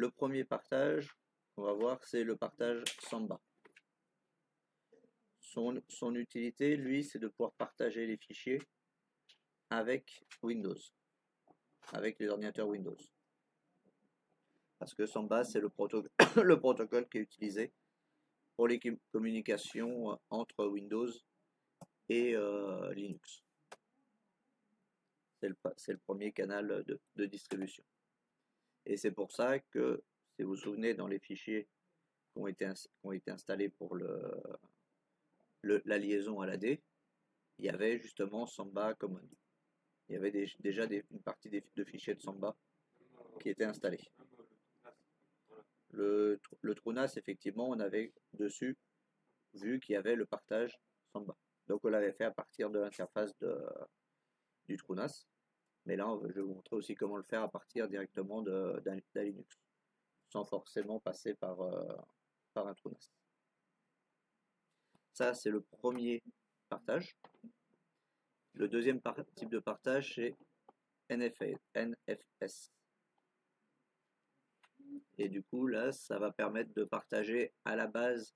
le premier partage, on va voir, c'est le partage Samba. Son utilité, lui, c'est de pouvoir partager les fichiers avec Windows, avec les ordinateurs Windows. Parce que Samba, c'est le protocole qui est utilisé pour les communications entre Windows et Linux. C'est le premier canal de distribution. Et c'est pour ça que, si vous vous souvenez, dans les fichiers qui ont été installés pour la liaison à l'AD, il y avait justement Samba Common. Il y avait déjà une partie de fichiers de Samba qui étaient installés. Le TrueNAS, effectivement, on avait dessus vu qu'il y avait le partage Samba. Donc on l'avait fait à partir de l'interface du TrueNAS. Mais là, je vais vous montrer aussi comment le faire à partir directement d'un Linux, sans forcément passer par un TrueNAS. Ça, c'est le premier partage. Le deuxième type de partage, c'est NFS. Et du coup, là, ça va permettre de partager à la base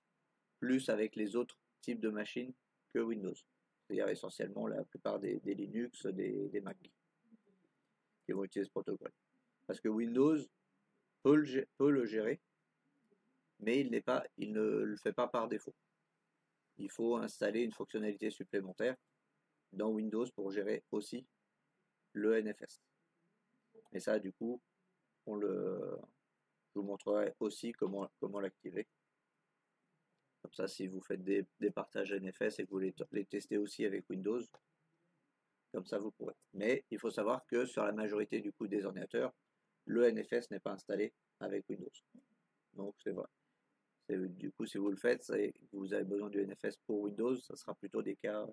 plus avec les autres types de machines que Windows. C'est-à-dire essentiellement la plupart des Linux, des Mac qui vont utiliser ce protocole. Parce que Windows peut le gérer, mais il ne le fait pas par défaut. Il faut installer une fonctionnalité supplémentaire dans Windows pour gérer aussi le NFS. Et ça, du coup, je vous montrerai aussi comment l'activer. Comme ça, si vous faites des partages NFS et que vous les testez aussi avec Windows, comme ça vous pourrez. Mais il faut savoir que sur la majorité du coup des ordinateurs, le NFS n'est pas installé avec Windows. Donc c'est vrai. Du coup, si vous le faites et que vous avez besoin du NFS pour Windows, ça sera plutôt des cas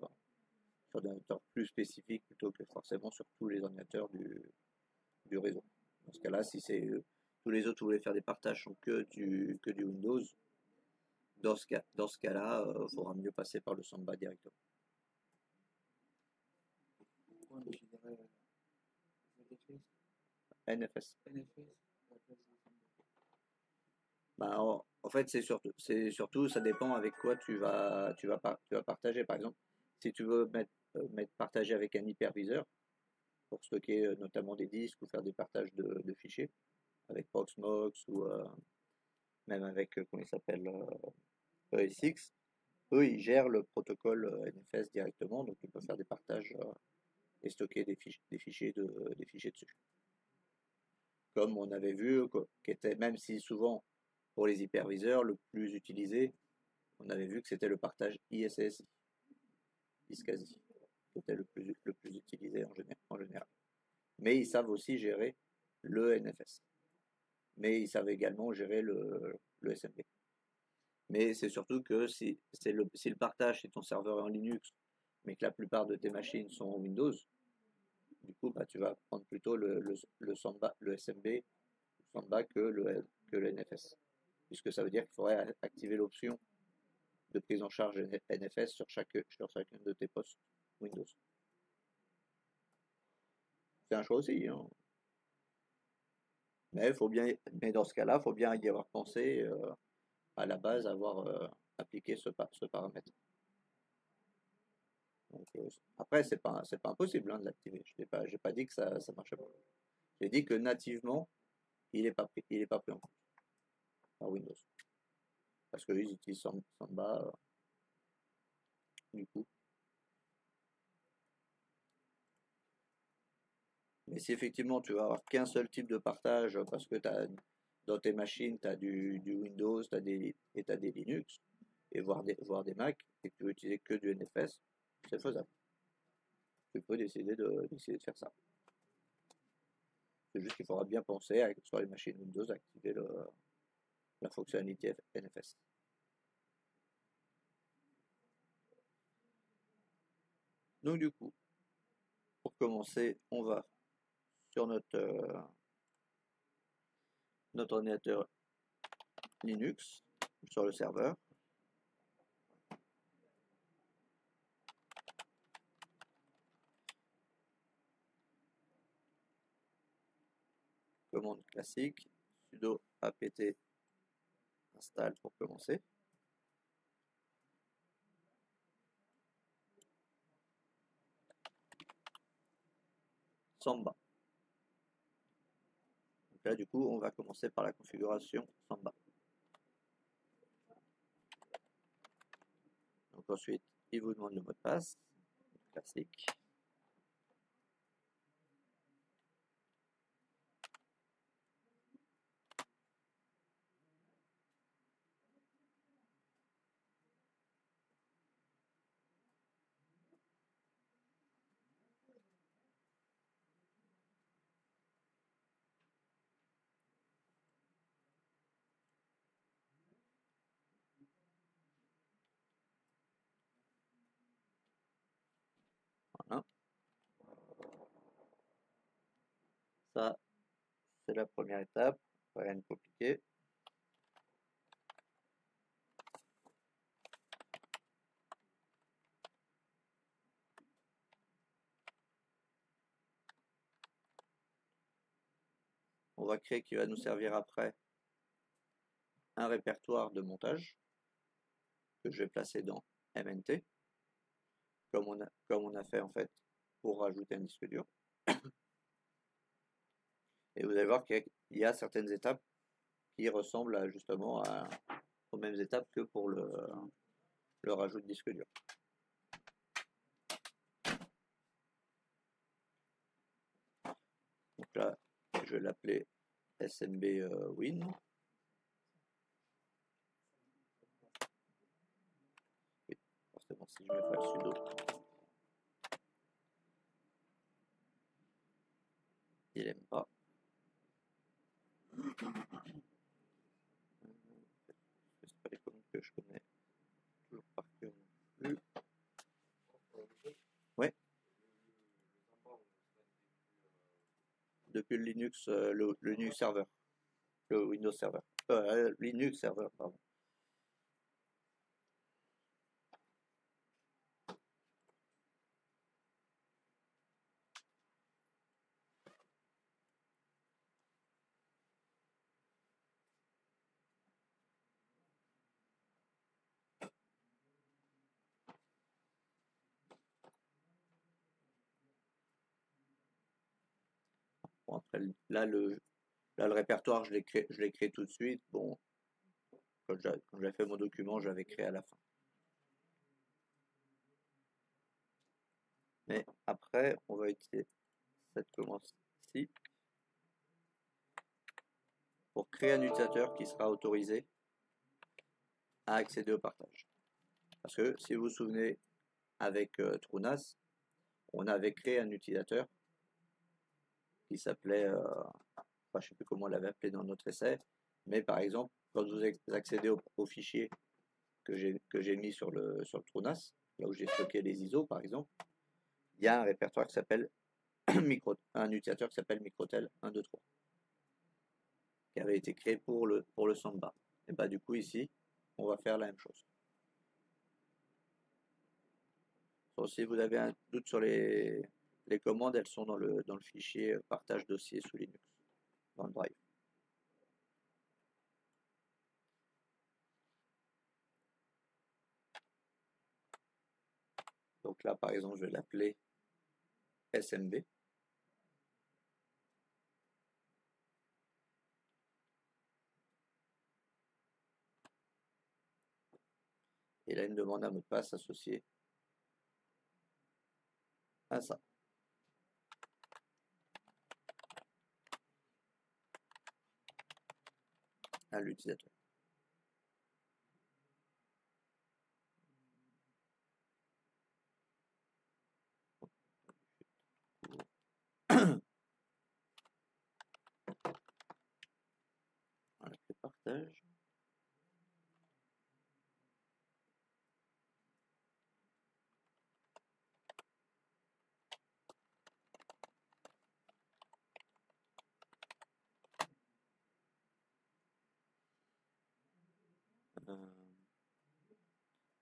sur des ordinateurs plus spécifiques plutôt que forcément sur tous les ordinateurs du réseau. Dans ce cas-là, si c'est tous les autres, vous voulez faire des partages sont que du Windows, dans ce cas-là, il faudra mieux passer par le Samba directement. NFS. Bah, en fait, c'est surtout, ça dépend avec quoi tu vas partager. Par exemple, si tu veux partager avec un hyperviseur pour stocker notamment des disques ou faire des partages de fichiers avec Proxmox ou même avec comment il s'appelle ESX, eux ils gèrent le protocole NFS directement, donc ils peuvent faire des partages et stocker des fichiers dessus. Comme on avait vu, même si souvent pour les hyperviseurs, le plus utilisé, on avait vu que c'était le partage ISSI, ISCSI, qui était le plus utilisé en général. Mais ils savent aussi gérer le NFS. Mais ils savent également gérer le SMB. Mais c'est surtout que si le partage, si ton serveur est en Linux, mais que la plupart de tes machines sont en Windows, du coup, bah, tu vas prendre plutôt le SMB, Samba que le NFS. Puisque ça veut dire qu'il faudrait activer l'option de prise en charge NFS sur chacun de tes postes Windows. C'est un choix aussi, hein. Mais dans ce cas-là, il faut bien y avoir pensé à la base, avoir appliqué ce paramètre. Donc, après, c'est pas impossible hein, de l'activer. Je n'ai pas dit que ça marchait pas. J'ai dit que nativement, il n'est pas pris en compte par Windows. Parce qu'ils utilisent Samba du coup. Mais si effectivement tu vas avoir qu'un seul type de partage parce que dans tes machines, tu as du Windows, tu as des Linux, et voire des Mac, et que tu veux utiliser que du NFS, c'est faisable. Tu peux décider de faire ça. C'est juste qu'il faudra bien penser sur les machines Windows à activer la fonctionnalité NFS. Donc du coup, pour commencer, on va sur notre ordinateur Linux, sur le serveur. Commande classique, sudo apt install pour commencer. Samba. Donc là, du coup, on va commencer par la configuration Samba. Donc ensuite, il vous demande le mot de passe, classique. Voilà. Ça, c'est la première étape, rien de compliqué. On va créer qui va nous servir après un répertoire de montage que je vais placer dans MNT, comme on a fait en fait pour rajouter un disque dur. Et vous allez voir qu'il y a certaines étapes qui ressemblent justement aux mêmes étapes que pour le rajout de disque dur. Donc là, je vais l'appeler SMB Win. Et forcément, si je mets pas le sudo, il aime pas. C'est pas les commandes que je connais toujours par cœur non plus. Ouais. Depuis le Linux, le Linux Server, le Windows Server, Linux Server, pardon. Bon, après, là, le répertoire, je l'ai créé tout de suite. Bon, quand j'avais fait mon document, je l'avais créé à la fin. Mais après, on va utiliser cette commande-ci pour créer un utilisateur qui sera autorisé à accéder au partage. Parce que si vous vous souvenez, avec Trunas, on avait créé un utilisateur qui s'appelait, je ne sais plus comment on l'avait appelé dans notre essai, mais par exemple, quand vous accédez au fichier que j'ai mis sur le Trunas, là où j'ai stocké les ISO par exemple, il y a un répertoire qui s'appelle un utilisateur qui s'appelle Microtel 123 qui avait été créé pour le Samba. Et bah du coup ici, on va faire la même chose. Donc, si vous avez un doute sur les commandes, elles sont dans le fichier partage dossier sous Linux, dans le drive. Donc là, par exemple, je vais l'appeler SMB. Et là, il me demande un mot de passe associé à ça. À l'utilisateur. Voilà, le partage.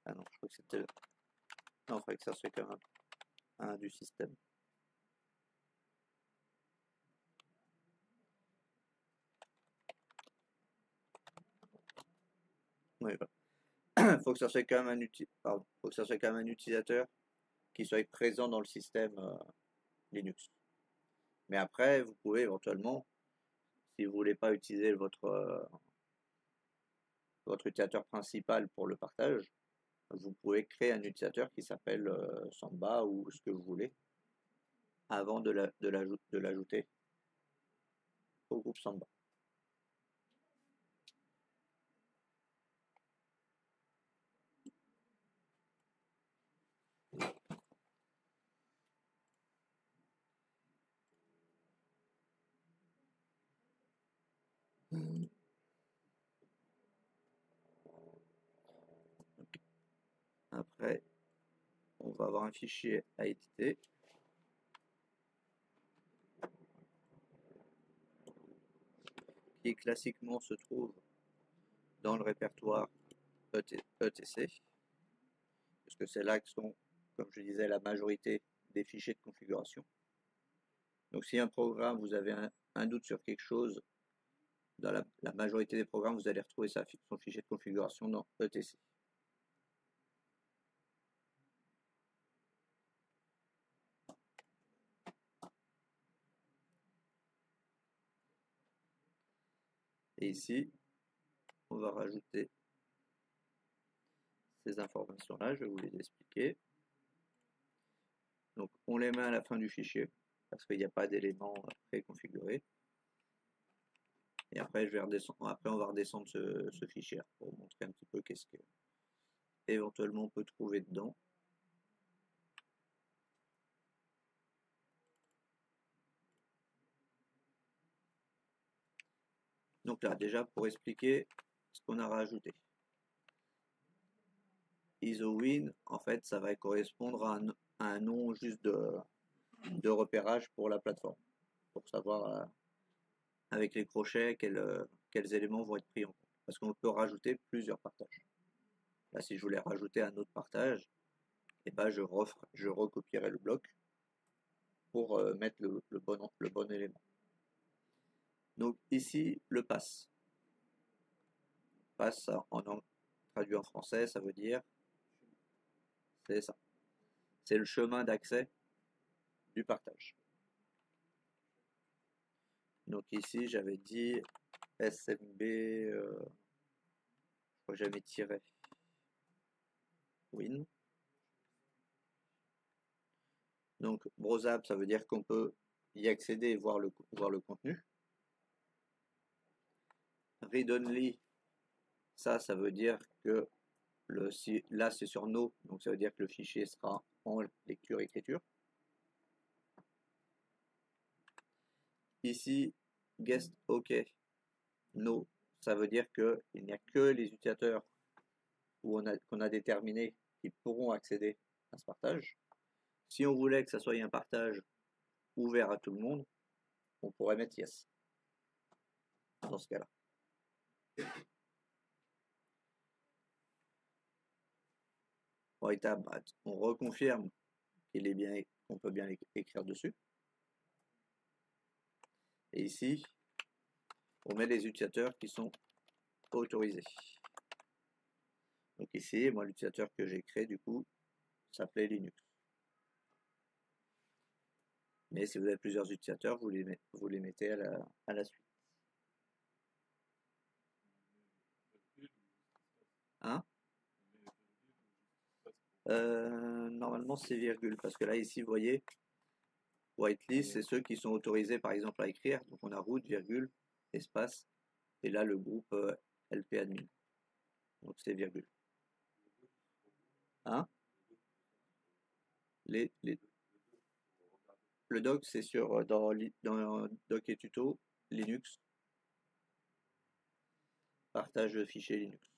Ah non, je crois que c'était... Non, il faudrait que ça soit quand même un du système. Oui, voilà. Faut que ça soit quand même faut que ça soit quand même un utilisateur qui soit présent dans le système Linux. Mais après, vous pouvez éventuellement, si vous voulez pas utiliser votre utilisateur principal pour le partage, vous pouvez créer un utilisateur qui s'appelle Samba ou ce que vous voulez avant de l'ajouter au groupe Samba. Après, on va avoir un fichier à éditer. Qui classiquement se trouve dans le répertoire ETC, puisque c'est là que sont, comme je disais, la majorité des fichiers de configuration. Donc si un programme, vous avez un doute sur quelque chose, dans la majorité des programmes, vous allez retrouver son fichier de configuration dans ETC. Et ici, on va rajouter ces informations-là, je vais vous les expliquer. Donc on les met à la fin du fichier, parce qu'il n'y a pas d'éléments préconfigurés. Et après, on va redescendre ce fichier pour vous montrer un petit peu qu'est-ce qu'éventuellement on peut trouver dedans. Donc là, déjà pour expliquer ce qu'on a rajouté. ISOWIN, en fait, ça va correspondre à un nom juste de repérage pour la plateforme, pour savoir avec les crochets quels éléments vont être pris en compte. Parce qu'on peut rajouter plusieurs partages. Là, si je voulais rajouter un autre partage, et ben je recopierai le bloc pour mettre le bon élément. Donc ici, le pass. Pass, traduit en français, ça veut dire, c'est ça. C'est le chemin d'accès du partage. Donc ici, j'avais dit SMB, je crois que j'avais tiré win. Donc browsable, ça veut dire qu'on peut y accéder et voir le contenu. Read only, ça veut dire que là c'est sur no, donc ça veut dire que le fichier sera en lecture-écriture. Ici, guest OK, no, ça veut dire qu'il n'y a que les utilisateurs qu'on a déterminé qui pourront accéder à ce partage. Si on voulait que ça soit un partage ouvert à tout le monde, on pourrait mettre yes dans ce cas-là. On reconfirme qu'on peut bien écrire dessus. Et ici, on met les utilisateurs qui sont autorisés. Donc ici, moi l'utilisateur que j'ai créé du coup s'appelait Linux. Mais si vous avez plusieurs utilisateurs, vous les mettez à la suite. Hein? Normalement c'est virgule, parce que là ici vous voyez, whitelist c'est ceux qui sont autorisés par exemple à écrire, donc on a root, virgule, espace, et là le groupe LP admin, donc c'est virgule. Hein? Le doc c'est dans doc et tuto Linux, partage de fichiers Linux.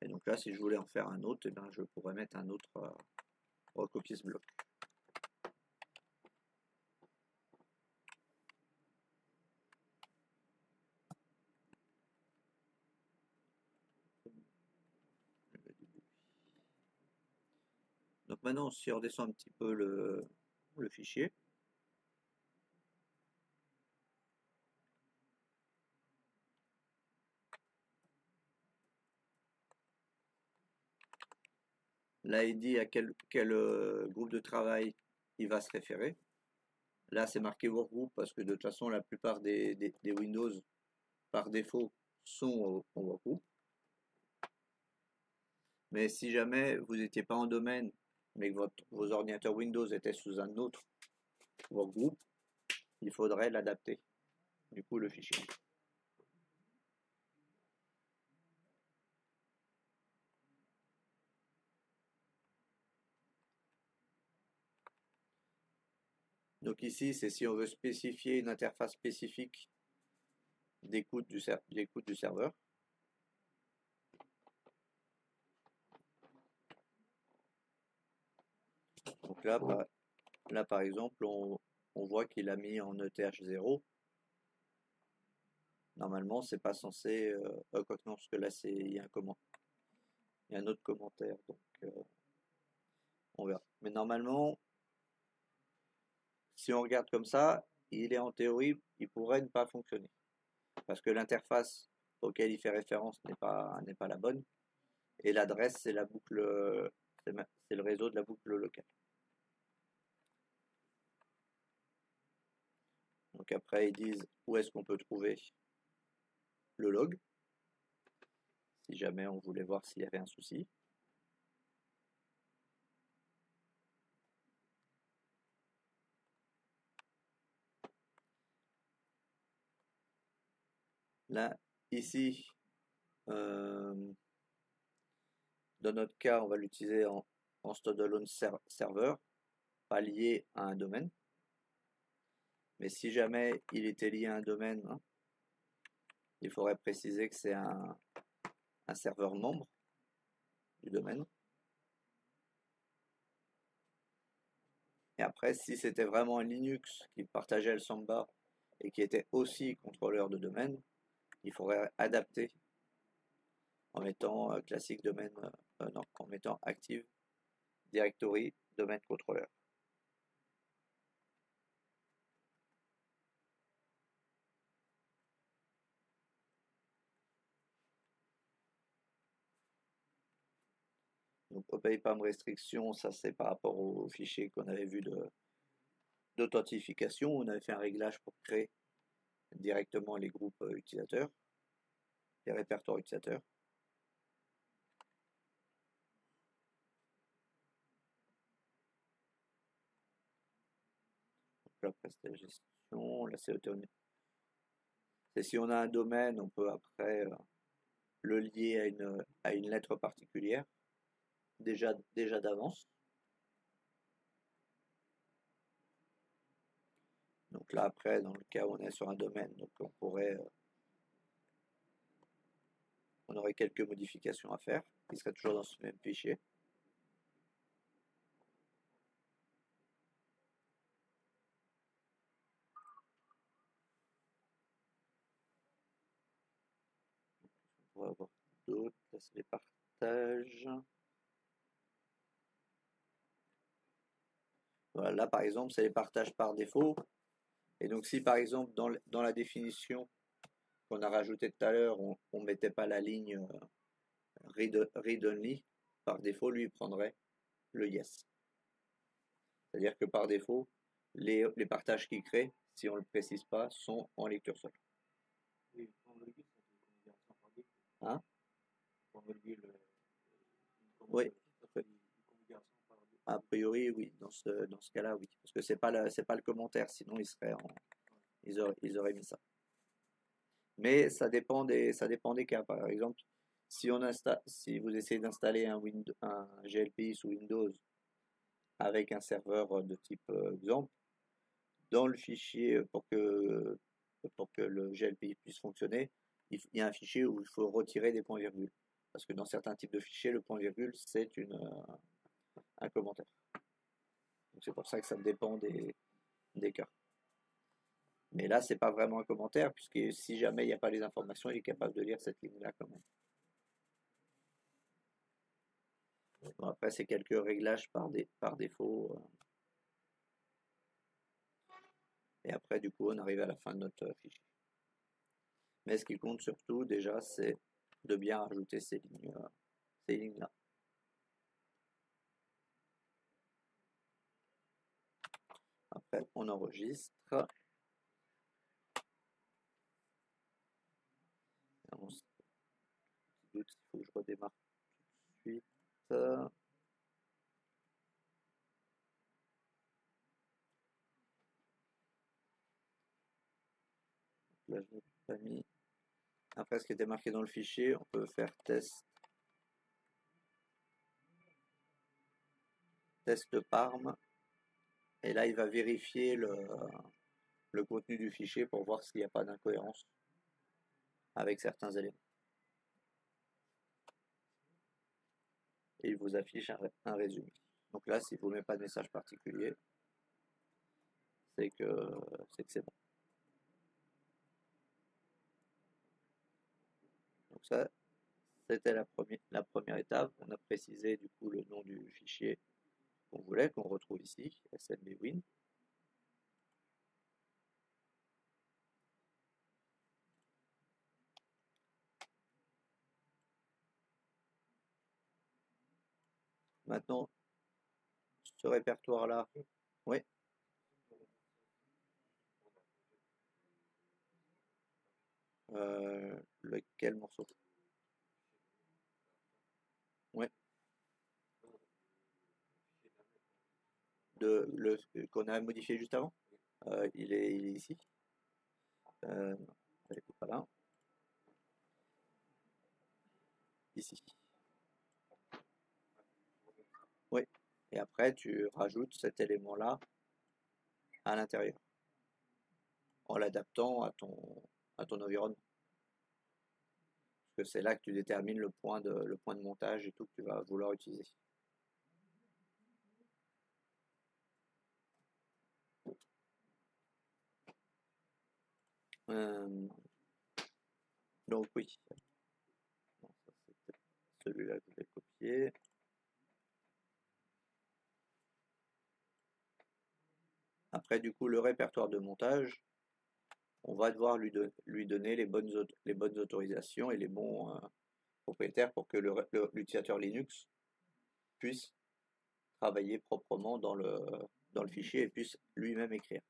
Et donc là, si je voulais en faire un autre, eh bien, je pourrais mettre un autre recopier ce bloc. Donc maintenant, si on redescend un petit peu le fichier, là il dit à quel groupe de travail il va se référer. Là c'est marqué workgroup parce que de toute façon la plupart des Windows par défaut sont en workgroup. Mais si jamais vous n'étiez pas en domaine, mais que vos ordinateurs Windows étaient sous un autre workgroup, il faudrait l'adapter, du coup, le fichier. Donc ici, c'est si on veut spécifier une interface spécifique d'écoute du serveur. Donc là, par exemple, on voit qu'il a mis en ETH 0. Normalement, c'est pas censé. Quoique non, parce que là, il y a il y a un autre commentaire. Donc, on verra. Mais normalement, si on regarde comme ça, il est en théorie, il pourrait ne pas fonctionner. Parce que l'interface auquel il fait référence n'est pas la bonne. Et l'adresse, c'est la boucle, c'est le réseau de la boucle locale. Donc après, ils disent où est-ce qu'on peut trouver le log, si jamais on voulait voir s'il y avait un souci. Là, ici, dans notre cas, on va l'utiliser en standalone serveur, pas lié à un domaine. Mais si jamais il était lié à un domaine, hein, il faudrait préciser que c'est un serveur membre du domaine. Et après, si c'était vraiment un Linux qui partageait le Samba et qui était aussi contrôleur de domaine, il faudrait adapter en mettant classique domaine, non, en mettant active directory domaine contrôleur. Donc OpenPAM restriction, ça c'est par rapport au fichier qu'on avait vu d'authentification. On avait fait un réglage pour créer directement les groupes utilisateurs, les répertoires utilisateurs. Donc là, après, c'était la gestion, là c'est autonomie. C'est si on a un domaine, on peut après le lier à une lettre particulière, déjà d'avance. Donc là après, dans le cas où on est sur un domaine, donc on aurait quelques modifications à faire, qui seraient toujours dans ce même fichier. On va avoir d'autres, là c'est les partages. Voilà, là par exemple c'est les partages par défaut. Et donc si par exemple dans la définition qu'on a rajouté tout à l'heure, on ne mettait pas la ligne read only, par défaut lui il prendrait le yes. C'est-à-dire que par défaut, les partages qu'il crée, si on ne le précise pas, sont en lecture seule. Hein? Oui. A priori, oui, dans ce cas-là, oui. Parce que c'est pas le commentaire, sinon ils auraient mis ça. Mais ça dépend des cas. Par exemple, si vous essayez d'installer un GLPI sous Windows avec un serveur de type exemple, dans le fichier pour que le GLPI puisse fonctionner, il y a un fichier où il faut retirer des points-virgules. Parce que dans certains types de fichiers, le point-virgule, c'est un commentaire. Donc c'est pour ça que ça dépend des cas. Mais là, c'est pas vraiment un commentaire, puisque si jamais il n'y a pas les informations, il est capable de lire cette ligne-là quand même. Bon, après, c'est quelques réglages par défaut. Et après, du coup, on arrive à la fin de notre fichier. Mais ce qui compte surtout, déjà, c'est de bien rajouter ces lignes-là. Après, on enregistre. On se doute qu'il faut que je redémarre tout de suite. Là, je n'ai pas mis. Après, ce qui était marqué dans le fichier, on peut faire test parm. Et là, il va vérifier le contenu du fichier pour voir s'il n'y a pas d'incohérence avec certains éléments. Et il vous affiche un résumé. Donc là, s'il ne vous met pas de message particulier, c'est que c'est bon. Donc ça, c'était la première étape. On a précisé du coup le nom du fichier qu'on voulait, qu'on retrouve ici, SMBWin. Maintenant, ce répertoire-là, oui. Lequel morceau? Oui. Le qu'on a modifié juste avant. Il est ici. Elle n'est pas là. Ici. Oui. Et après, tu rajoutes cet élément-là à l'intérieur, en l'adaptant à ton environnement. Parce que c'est là que tu détermines le point de montage et tout que tu vas vouloir utiliser. Donc oui. Non, ça, c'était celui-là que je vais copier. Après, du coup, le répertoire de montage, on va devoir lui donner les bonnes autorisations et les bons propriétaires pour que l'utilisateur Linux puisse travailler proprement dans le fichier et puisse lui-même écrire.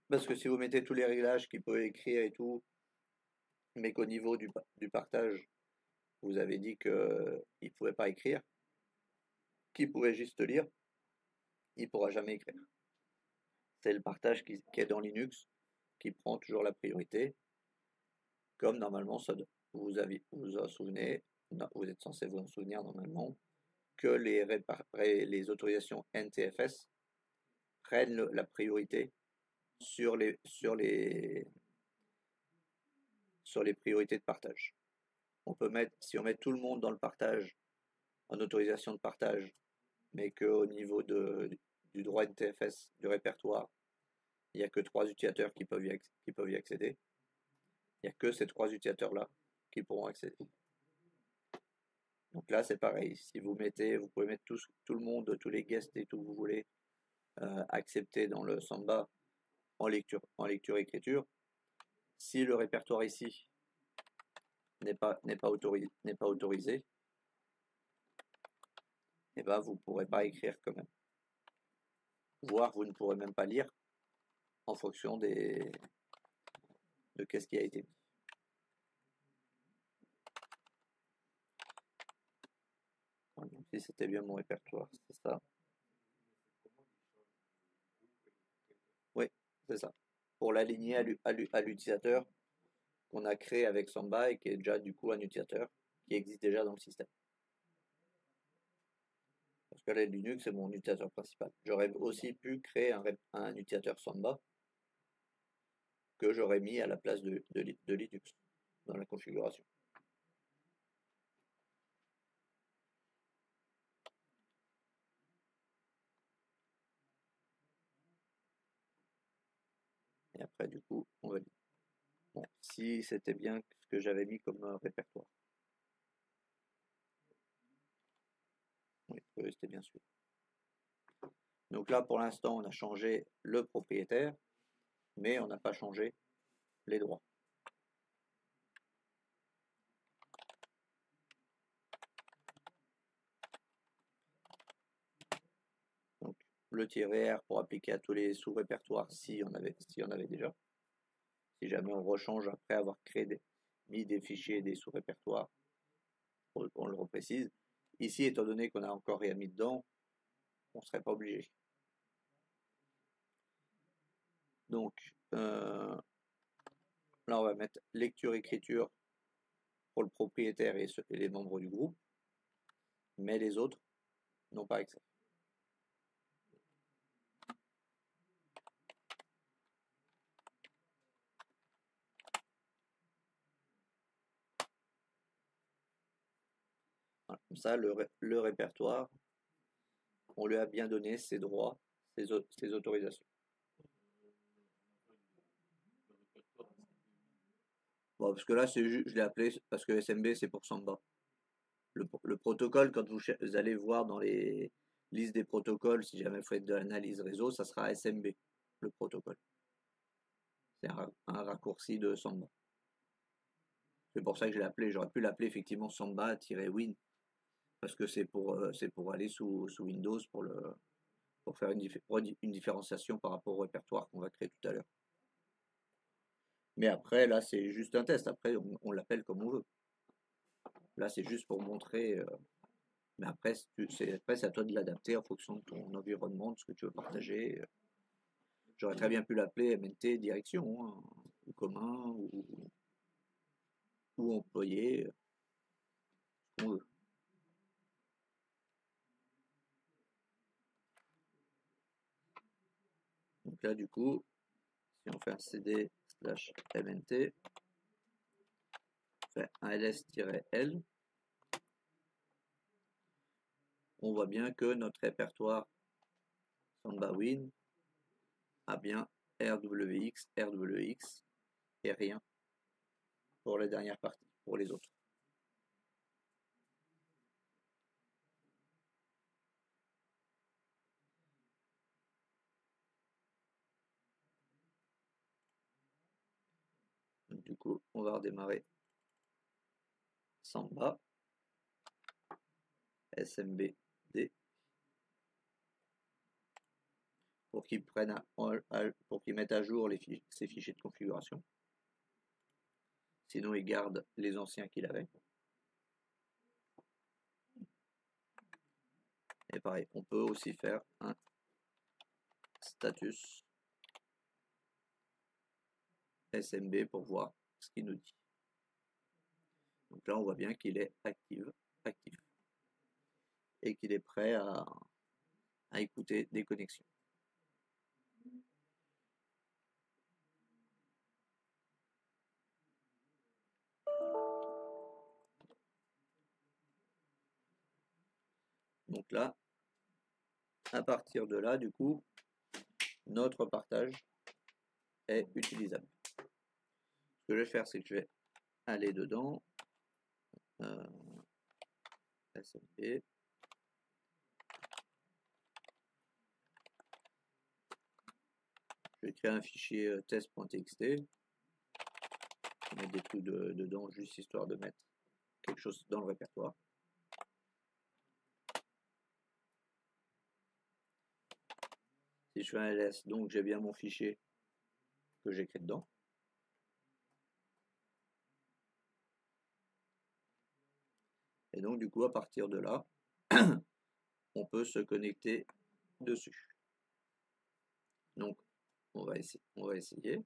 Parce que si vous mettez tous les réglages qu'il peut écrire et tout, mais qu'au niveau du partage, vous avez dit qu'il ne pouvait pas écrire, qu'il pouvait juste lire, il ne pourra jamais écrire. C'est le partage qui est dans Linux qui prend toujours la priorité, comme normalement vous vous en souvenez, vous êtes censé vous en souvenir normalement, que les autorisations NTFS prennent la priorité sur les priorités de partage. Si on met tout le monde dans le partage, en autorisation de partage, mais qu'au niveau du droit NTFS, du répertoire, il n'y a que 3 utilisateurs qui peuvent y accéder, il n'y a que ces 3 utilisateurs-là qui pourront accéder. Donc là, c'est pareil. Si vous pouvez mettre tout le monde, tous les guests et tout que vous voulez, accepter dans le Samba en lecture-écriture. Si le répertoire ici n'est pas autorisé, et ben vous ne pourrez pas écrire quand même. Voire vous ne pourrez même pas lire en fonction de qu'est-ce qui a été mis. Donc, si c'était bien mon répertoire, c'est ça. Oui, c'est ça. Pour l'aligner à l'utilisateur qu'on a créé avec Samba et qui est déjà du coup un utilisateur qui existe déjà dans le système. Parce que là, Linux, c'est mon utilisateur principal. J'aurais aussi pu créer un utilisateur Samba que j'aurais mis à la place de Linux dans la configuration. Et après, du coup, on valide. Bon, si c'était bien ce que j'avais mis comme répertoire. Oui, c'était bien sûr. Donc là, pour l'instant, on a changé le propriétaire, mais on n'a pas changé les droits. Donc le -R pour appliquer à tous les sous-répertoires si on avait déjà. Si jamais on rechange après avoir mis des fichiers et des sous-répertoires, on le reprécise. Ici, étant donné qu'on a encore rien mis dedans, on ne serait pas obligé. Donc là, on va mettre lecture-écriture pour le propriétaire et les membres du groupe, mais les autres n'ont pas accès. Voilà, comme ça, le répertoire, on lui a bien donné ses droits, ses autorisations. Bon, parce que là, je l'ai appelé parce que SMB, c'est pour Samba. Le protocole, quand vous allez voir dans les listes des protocoles, si jamais vous faites de l'analyse réseau, ça sera SMB, le protocole. C'est un raccourci de Samba. C'est pour ça que je l'ai appelé. J'aurais pu l'appeler effectivement Samba-Win, parce que c'est pour aller sous Windows pour faire une différenciation par rapport au répertoire qu'on va créer tout à l'heure. Mais après, là, c'est juste un test. Après, on l'appelle comme on veut. Là, c'est juste pour montrer. Mais après, c'est à toi de l'adapter en fonction de ton environnement, de ce que tu veux partager. J'aurais très bien pu l'appeler MNT direction, hein, ou commun, ou employé, ce qu'on veut. Donc là, du coup, si on fait un cd/mnt, on fait un ls-l, on voit bien que notre répertoire SambaWin a bien RWX et rien pour les dernières parties, pour les autres. Donc, du coup, on va redémarrer Samba, SMBD, pour qu'ils mettent à jour ces fichiers de configuration. Sinon, il garde les anciens qu'il avait. Et pareil, on peut aussi faire un status SMB pour voir ce qu'il nous dit. Donc là, on voit bien qu'il est actif et qu'il est prêt à écouter des connexions. Donc là, à partir de là, du coup, notre partage est utilisable. Ce que je vais faire, c'est que je vais aller dedans, SMB, je vais créer un fichier test.txt, je vais mettre des trucs dedans juste histoire de mettre quelque chose dans le répertoire. Si je fais un ls, donc j'ai bien mon fichier que j'écris dedans. Et donc du coup, à partir de là, on peut se connecter dessus. Donc on va essayer.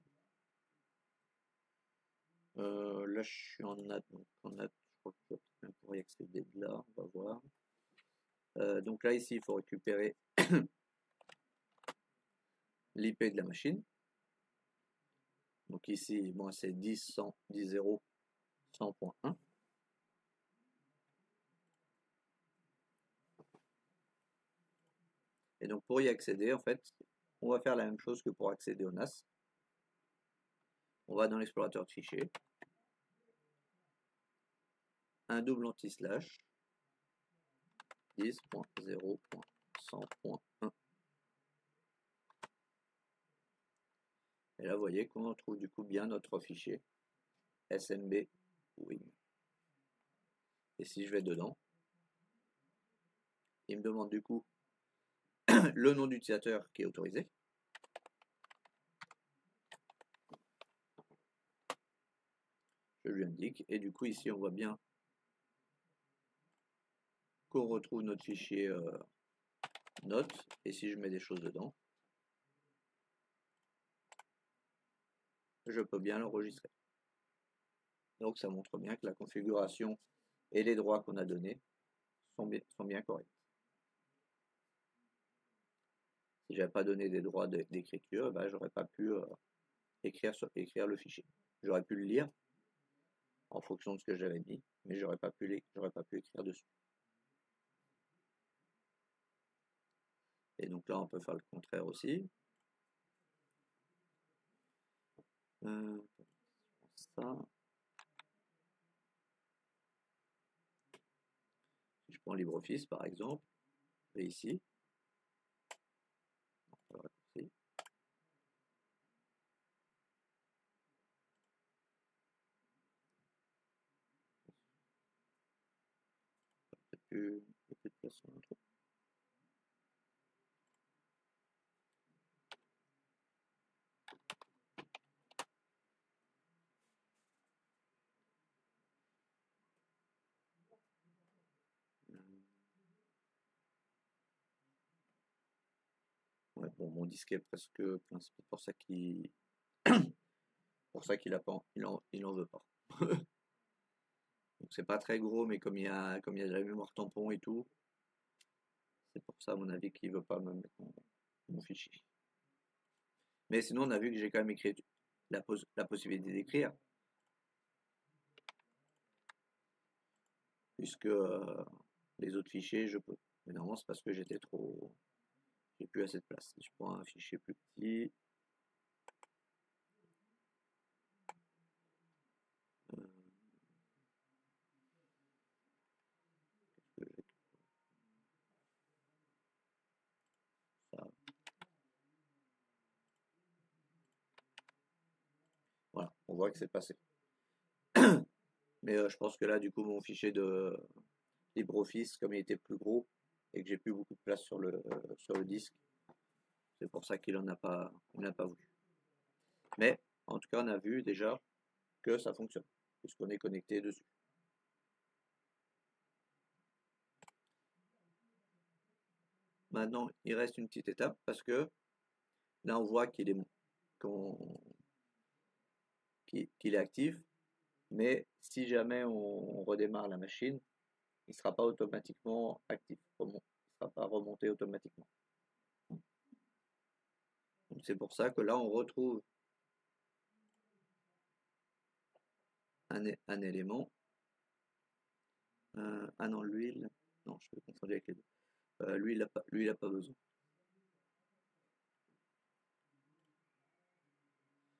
Là, je suis en NAT, donc en NAT, je crois que on pourrait y accéder de là, on va voir. Donc là, ici, il faut récupérer l'IP de la machine. Donc ici, bon, c'est 10.0.100.1. Et donc pour y accéder, en fait, on va faire la même chose que pour accéder au NAS. On va dans l'explorateur de fichiers, un double anti-slash, 10.0.100.1. Et là, vous voyez qu'on trouve du coup bien notre fichier SMB Win. Et si je vais dedans, il me demande du coup le nom d'utilisateur qui est autorisé. Je lui indique. Et du coup, ici, on voit bien qu'on retrouve notre fichier notes. Et si je mets des choses dedans, je peux bien l'enregistrer. Donc, ça montre bien que la configuration et les droits qu'on a donnés sont bien corrects. Si j'avais pas donné des droits d'écriture, ben, j'aurais pas pu écrire le fichier. J'aurais pu le lire en fonction de ce que j'avais dit, mais j'aurais pas pu écrire dessus. Et donc là, on peut faire le contraire aussi. Ça. Si je prends LibreOffice par exemple, et ici, plus de place sur l'intro. Ouais, bon, mon disque est presque plein, c'est pour ça qu'il a pas, il en veut pas. Donc c'est pas très gros, mais comme il y a de la mémoire tampon et tout, c'est pour ça à mon avis qu'il veut pas me mettre mon fichier. Mais sinon on a vu que j'ai quand même écrit la possibilité d'écrire, puisque les autres fichiers je peux. Mais normalement c'est parce que j'ai plus assez de place. Si je prends un fichier plus petit, voilà, on voit que c'est passé. Mais je pense que là, du coup, mon fichier de LibreOffice, comme il était plus gros et que j'ai plus beaucoup de place sur le disque, c'est pour ça qu'il n'a pas voulu. Mais en tout cas, on a vu déjà que ça fonctionne, puisqu'on est connecté dessus. Maintenant, il reste une petite étape parce que là, on voit qu'il est actif, mais si jamais on redémarre la machine, il ne sera pas automatiquement actif, il ne sera pas remonté automatiquement. Donc c'est pour ça que là, on retrouve un élément. Ah non, l'huile, non, je peux confondre avec les deux. Lui, il a pas besoin.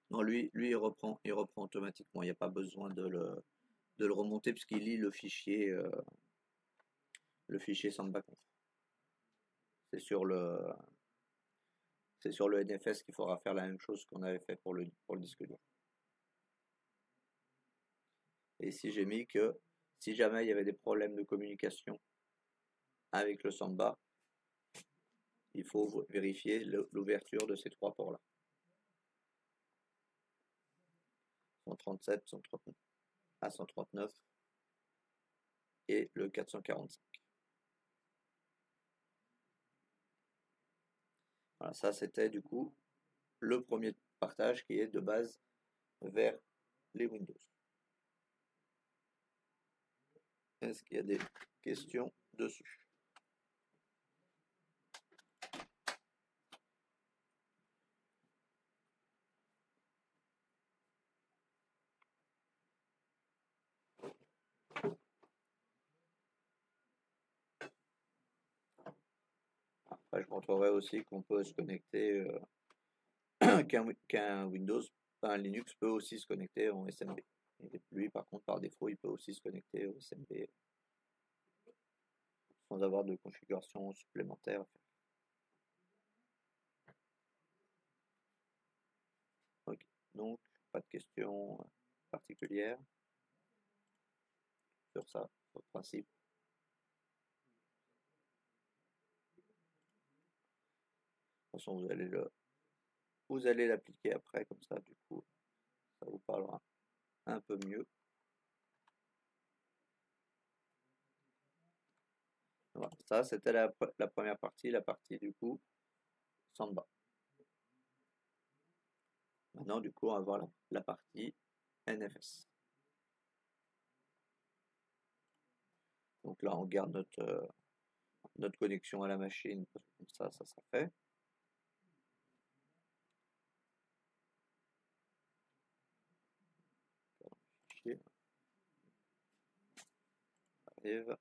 Non, lui, il reprend automatiquement. Il n'y a pas besoin de le remonter puisqu'il lit le fichier Samba.conf. C'est sur le NFS qu'il faudra faire la même chose qu'on avait fait pour le disque dur. Et si j'ai mis que si jamais il y avait des problèmes de communication avec le Samba, il faut vérifier l'ouverture de ces trois ports-là. 137, 139 à 139 et le 445. Voilà, ça c'était du coup le premier partage qui est de base vers les Windows. Est-ce qu'il y a des questions dessus? Après, je montrerai aussi qu'on peut se connecter, qu'un Windows, un Linux peut aussi se connecter en SMB. Et lui, par contre, par défaut, il peut aussi se connecter au SMB sans avoir de configuration supplémentaire. Ok, donc pas de questions particulières sur ça, sur le principe. De toute façon, vous allez l'appliquer après, comme ça, du coup, ça vous parlera un peu mieux. Voilà, ça, c'était la première partie, la partie, du coup, Samba. Maintenant, du coup, on va voir la partie NFS. Donc là, on garde notre connexion à la machine, parce que comme ça sera fait. Fichier. Arrive.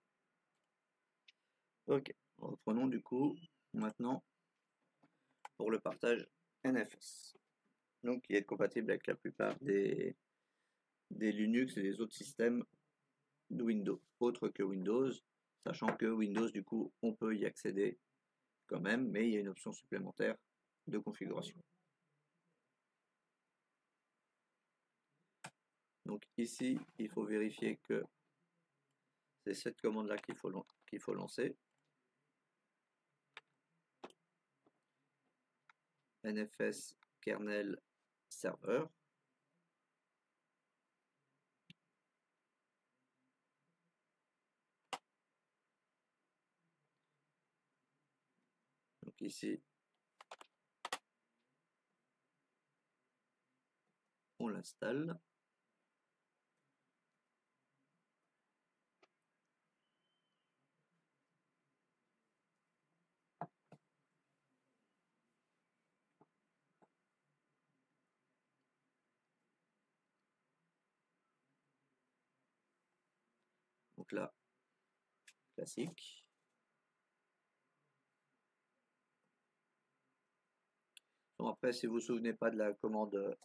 Ok, reprenons du coup maintenant pour le partage NFS. Donc, qui est compatible avec la plupart des Linux et des autres systèmes de Windows, autres que Windows, sachant que Windows, du coup, on peut y accéder quand même, mais il y a une option supplémentaire de configuration. Donc ici, il faut vérifier que c'est cette commande-là qu'il faut lancer. NFS kernel server. Donc ici, on l'installe. Donc là, classique. Bon, après, si vous ne vous souvenez pas de la commande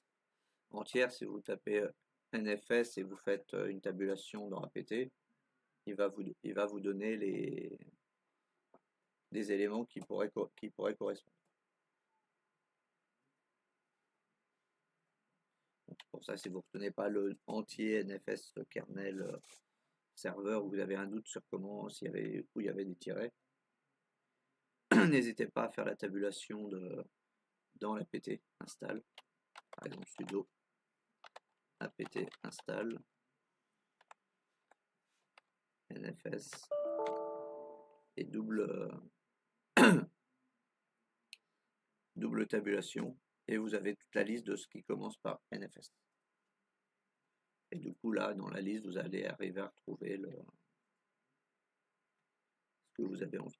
entière, si vous tapez NFS et vous faites une tabulation dans APT, il va vous donner des éléments qui pourraient correspondre. Donc, pour ça, si vous ne retenez pas le entier NFS kernel serveur, vous avez un doute sur où il y avait des tirets, n'hésitez pas à faire la tabulation dans l'APT install, par exemple sudo apt install NFS et double tabulation, et vous avez toute la liste de ce qui commence par NFS. Et du coup là, dans la liste, vous allez arriver à retrouver ce que vous avez envie.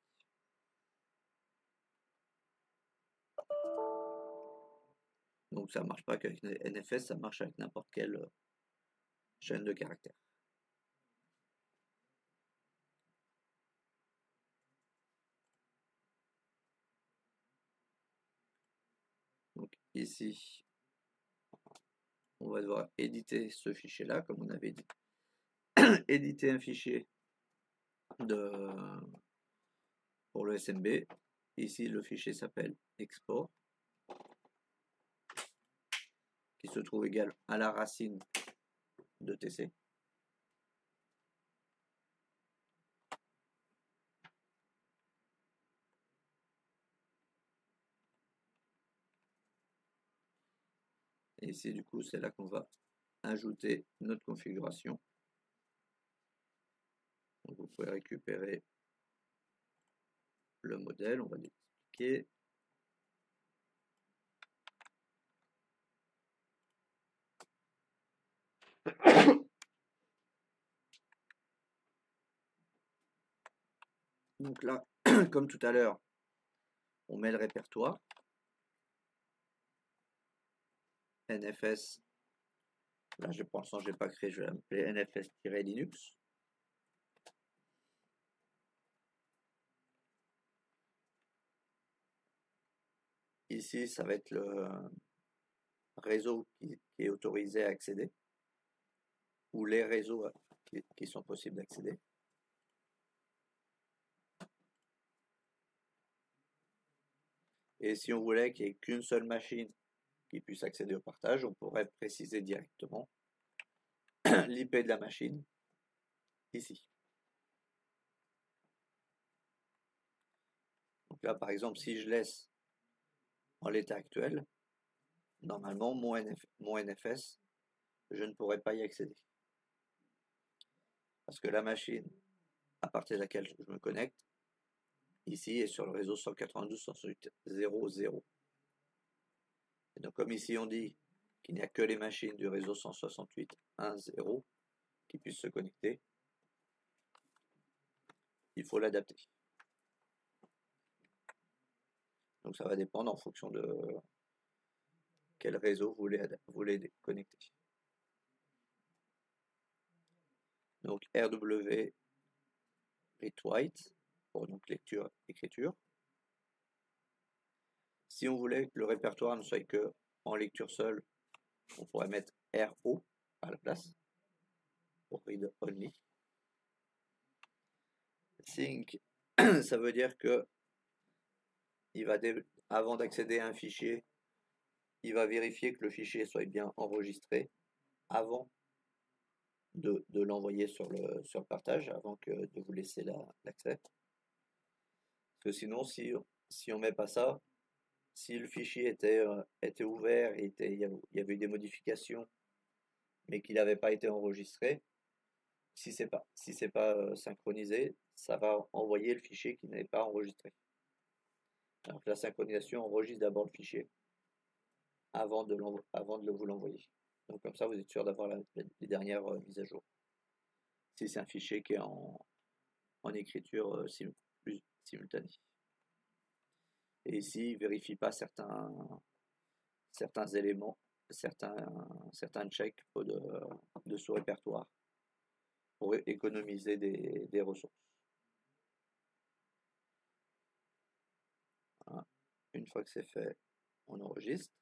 Donc ça ne marche pas qu'avec NFS, ça marche avec n'importe quelle chaîne de caractères. Donc ici, on va devoir éditer ce fichier-là, comme on avait dit. Éditer un fichier pour le SMB. Ici, le fichier s'appelle export, qui se trouve égal à la racine de TC. Et ici, du coup, c'est là qu'on va ajouter notre configuration. Donc, vous pouvez récupérer le modèle, on va l'expliquer. Donc là, comme tout à l'heure, on met le répertoire. NFS, là pour l'instant je n'ai pas créé, je vais l'appeler NFS-Linux. Ici, ça va être le réseau qui est autorisé à accéder, ou les réseaux qui sont possibles d'accéder. Et si on voulait qu'il n'y ait qu'une seule machine qui puisse accéder au partage, on pourrait préciser directement l'IP de la machine ici. Donc là, par exemple, si je laisse en l'état actuel, normalement, mon NFS, je ne pourrais pas y accéder. Parce que la machine à partir de laquelle je me connecte, ici, est sur le réseau 192.168.0.0. Et donc, comme ici on dit qu'il n'y a que les machines du réseau 168.1.0 qui puissent se connecter, il faut l'adapter. Donc ça va dépendre en fonction de quel réseau vous voulez connecter. Donc RW read write pour donc lecture écriture. Si on voulait que le répertoire ne soit que en lecture seule, on pourrait mettre RO à la place pour read only. Sync, ça veut dire que avant d'accéder à un fichier, il va vérifier que le fichier soit bien enregistré avant de l'envoyer sur le partage, avant de vous laisser l'accès. Parce que sinon, si on met pas ça, si le fichier était ouvert et il y avait eu des modifications, mais qu'il n'avait pas été enregistré, si c'est pas synchronisé, ça va envoyer le fichier qui n'est pas enregistré. Alors que la synchronisation enregistre d'abord le fichier avant de vous l'envoyer. Donc comme ça, vous êtes sûr d'avoir les dernières mises à jour. Si c'est un fichier qui est en écriture simultanée. Et ici, il ne vérifie pas certains éléments, certains checks de sous-répertoire pour économiser des ressources. Voilà. Une fois que c'est fait, on enregistre.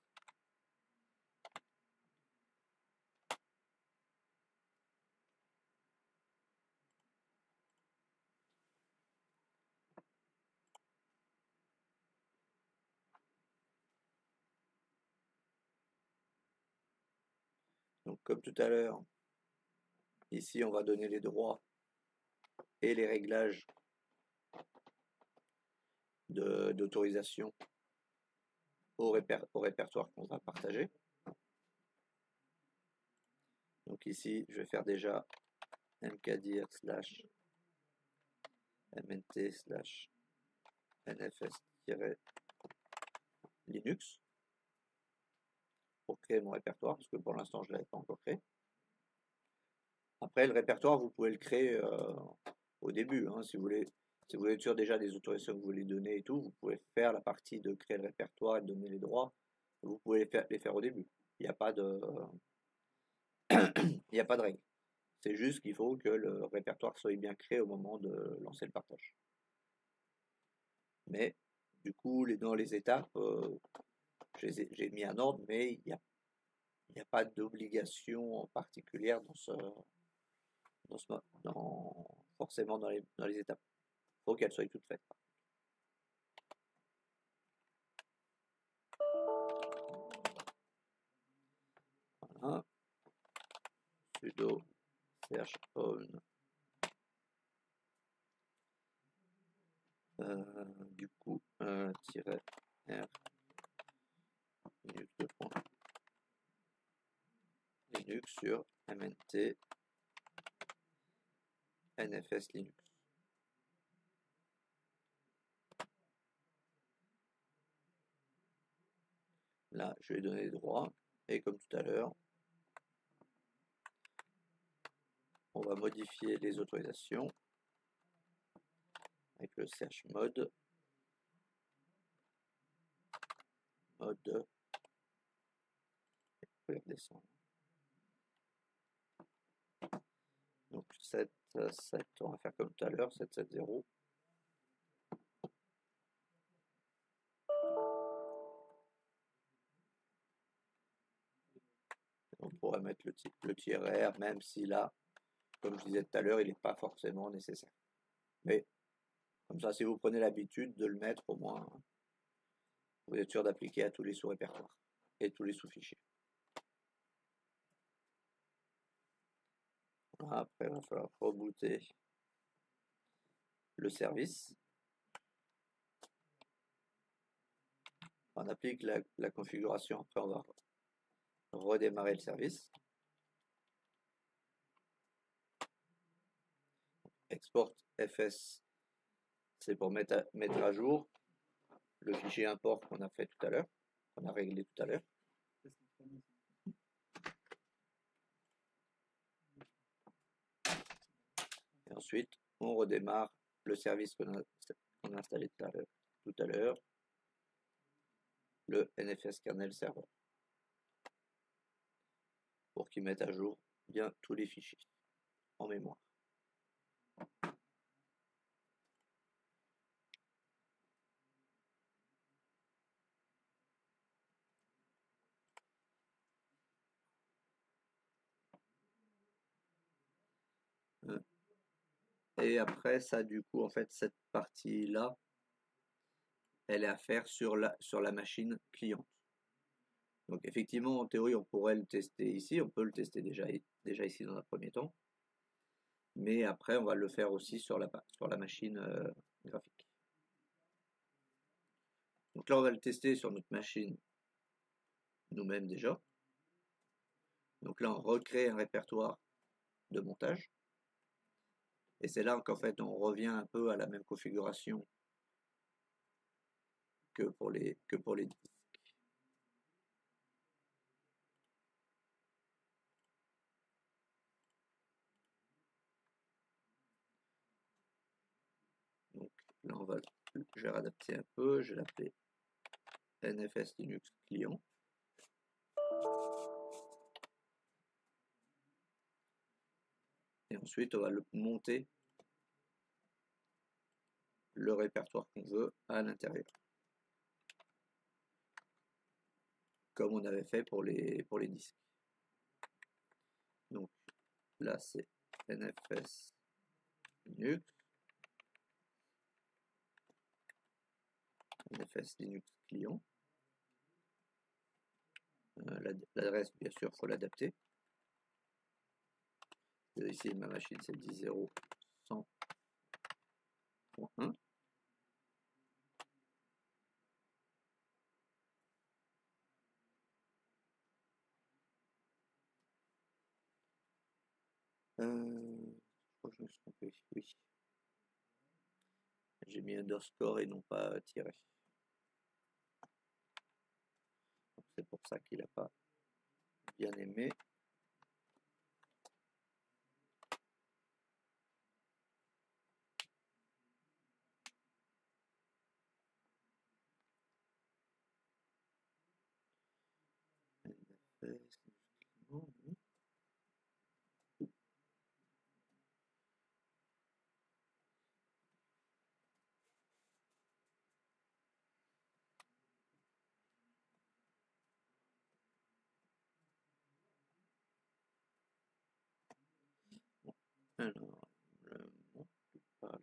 Donc comme tout à l'heure, ici on va donner les droits et les réglages d'autorisation au répertoire qu'on va partager. Donc ici, je vais faire déjà mkdir /mnt/nfs-linux pour créer mon répertoire, parce que pour l'instant, je ne l'avais pas encore créé. Après, le répertoire, vous pouvez le créer au début. Hein, si vous voulez être sûr déjà des autorisations que vous voulez donner et tout, vous pouvez faire la partie de créer le répertoire et de donner les droits. Vous pouvez les faire au début. Il n'y a pas de il n'y a pas de règle. C'est juste qu'il faut que le répertoire soit bien créé au moment de lancer le partage. Mais du coup, dans les étapes, j'ai mis un ordre, mais il n'y a pas d'obligation particulière forcément dans les étapes. Il faut qu'elles soient toutes faites. Voilà. Sudo /own du coup -r linux sur mnt nfs linux. Là, je vais donner les droits et comme tout à l'heure, on va modifier les autorisations avec le chmod mode. Donc 7, on va faire comme tout à l'heure, 770. On pourrait mettre le -r, même si là, comme je disais tout à l'heure, il n'est pas forcément nécessaire. Mais comme ça, si vous prenez l'habitude de le mettre, au moins, Vous êtes sûr d'appliquer à tous les sous-répertoires et tous les sous-fichiers. Après, il va falloir rebooter le service. On applique la configuration. Après, on va redémarrer le service. Export FS, c'est pour mettre à jour le fichier import qu'on a fait tout à l'heure, qu'on a réglé tout à l'heure. Et ensuite, on redémarre le service qu'on a installé tout à l'heure, le NFS kernel server, pour qu'il mette à jour bien tous les fichiers en mémoire. Et après ça, du coup, en fait, cette partie-là, elle est à faire sur la machine cliente. Donc effectivement, en théorie, on pourrait le tester ici, on peut le tester déjà ici dans un premier temps, mais après, on va le faire aussi sur la machine graphique. Donc là, on va le tester sur notre machine nous-mêmes déjà. Donc là, on recrée un répertoire de montage. Et c'est là qu'en fait, on revient un peu à la même configuration que pour les disques. Donc là, je vais réadapter un peu, je vais l'appeler NFS Linux client. Et ensuite, on va monter le répertoire qu'on veut à l'intérieur. Comme on avait fait pour les disques. Donc là, c'est NFS Linux. NFS Linux client. L'adresse, bien sûr, il faut l'adapter. Ici, ma machine, c'est 10.100.1. Je crois que je me suis trompé. Oui. J'ai mis underscore et non pas tiré. C'est pour ça qu'il n'a pas bien aimé. Alors, le monte pas là.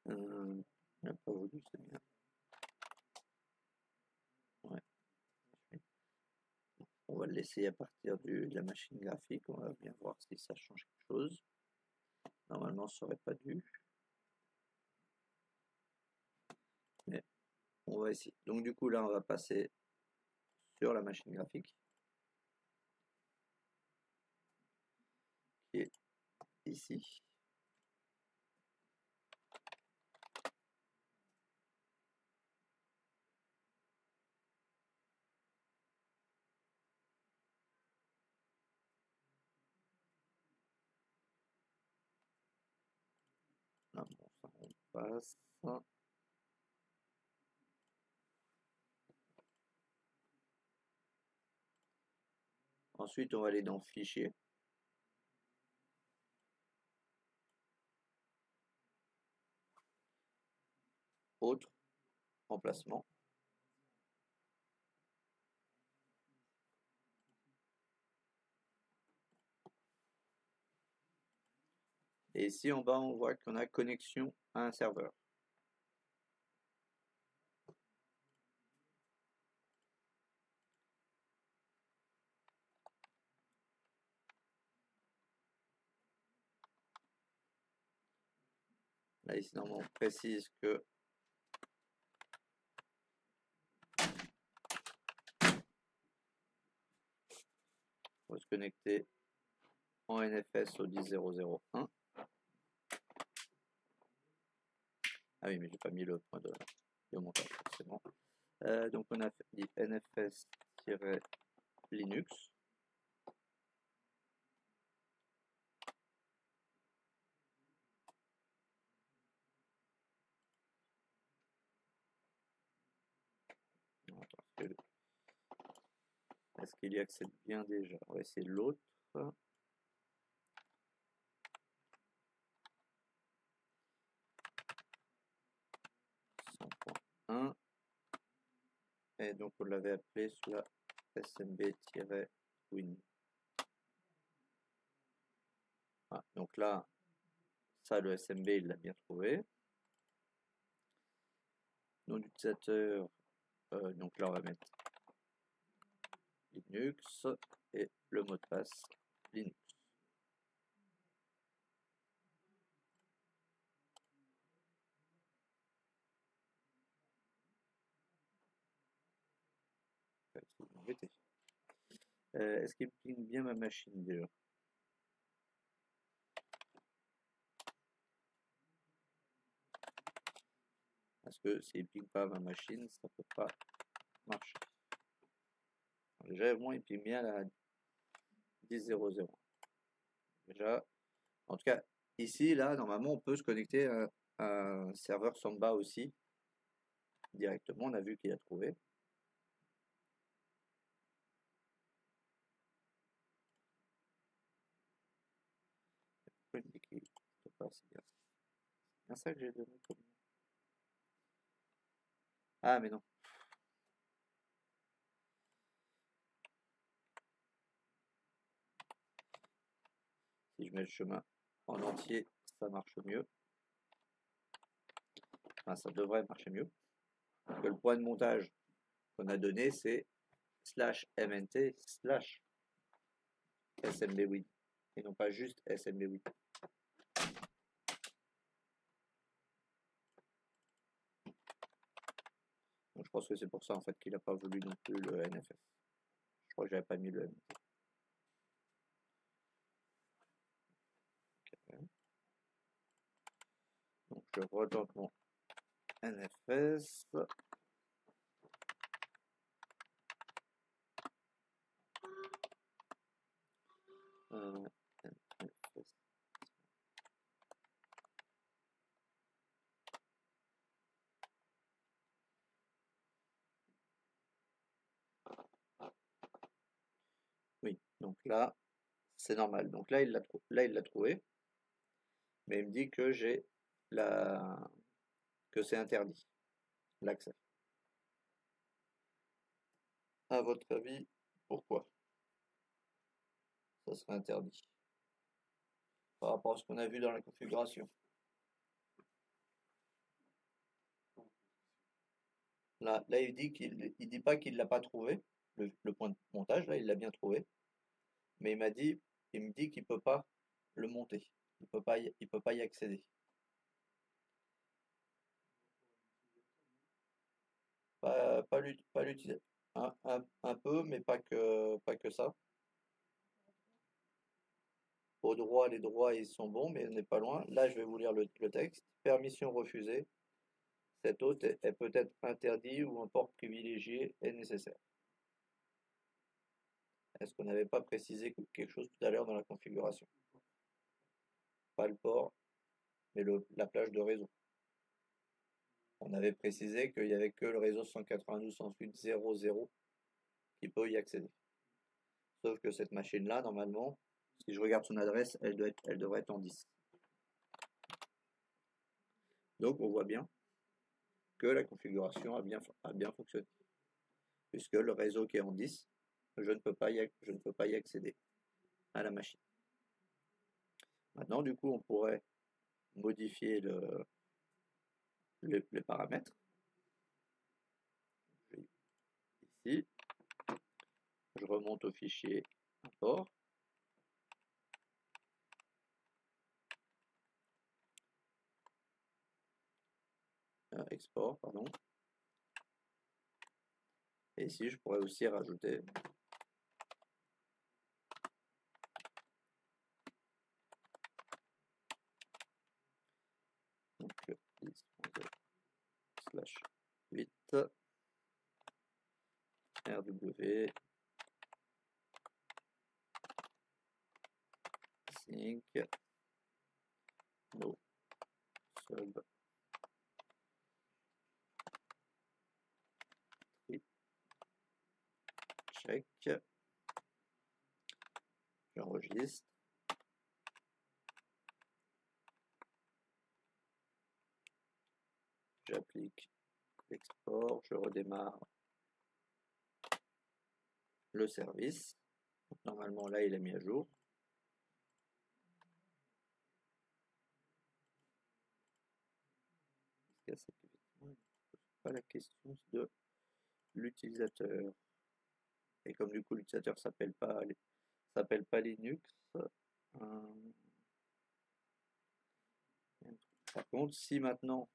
Il n'a pas voulu, c'est bien. Ouais. On va le laisser à partir de la machine graphique. On va bien voir si ça change quelque chose. Normalement, ça aurait pas dû. Mais on va essayer. Donc du coup, là, on va passer sur la machine graphique. Qui est ici. Là, bon, ça on passe. Ensuite, on va aller dans Fichier. Autre, emplacement. Et ici en bas, on voit qu'on a connexion à un serveur. Là, ici, normalement, on précise que on va se connecter en NFS au 10.0.0.1. Ah oui, mais j'ai pas mis le point de montage, c'est bon. Donc on a dit nfs-linux. Est-ce qu'il y accède bien déjà? On va essayer l'autre. 100.1. Et donc on l'avait appelé sous la smb-win. Ah, donc là, ça, le SMB, il l'a bien trouvé. Nom d'utilisateur, donc là, on va mettre Linux et le mot de passe Linux. Est-ce qu'il ping bien ma machine déjà? Parce que s'il ping pas ma machine, ça peut pas marcher. Alors déjà, moi, il ping bien la 10.0.0. Déjà, en tout cas, ici, là, normalement, on peut se connecter à un serveur Samba aussi directement. On a vu qu'il a trouvé. Pourquoi il dit qu'il peut pas? C'est bien ça que j'ai donné comme. Ah, mais non. Si je mets le chemin en entier, ça marche mieux. Enfin, ça devrait marcher mieux. Parce que le point de montage qu'on a donné, c'est /mnt/smb8 et non pas juste smb8. Donc je pense que c'est pour ça en fait qu'il n'a pas voulu non plus le NFS. Je crois que j'avais pas mis le MT. Okay. Donc je retente mon NFS. NFS. Oui, donc là, c'est normal. Donc là, il l'a trouvé. Mais il me dit que que c'est interdit, l'accès. À votre avis, pourquoi ça serait interdit par rapport à ce qu'on a vu dans la configuration? Là il dit il dit pas qu'il l'a pas trouvé, le point de montage, là, il l'a bien trouvé. Mais il me dit qu'il peut pas le monter. Il peut pas y accéder. Pas l'utiliser. Un peu, mais pas que ça. Au droit, les droits, ils sont bons, mais on n'est pas loin. Là, je vais vous lire le texte. Permission refusée. Cet hôte est peut-être interdit ou un port privilégié est nécessaire. Est-ce qu'on n'avait pas précisé quelque chose tout à l'heure dans la configuration? Pas le port, mais la plage de réseau. On avait précisé qu'il n'y avait que le réseau 192.168.0.0 qui peut y accéder. Sauf que cette machine-là, normalement, si je regarde son adresse, elle devrait être en 10. Donc on voit bien que la configuration a bien fonctionné. Puisque le réseau qui est en 10, je ne peux pas y accéder à la machine. Maintenant, du coup, on pourrait modifier les paramètres. Ici, je remonte au fichier import. Export, pardon. Et ici, je pourrais aussi rajouter donc 10.2/8 rw sync no sub check. J'enregistre. J'applique l'export, je redémarre le service. Donc, normalement là il est mis à jour. C'est pas la question de l'utilisateur. Et comme du coup l'utilisateur s'appelle pas Linux. Par contre, si maintenant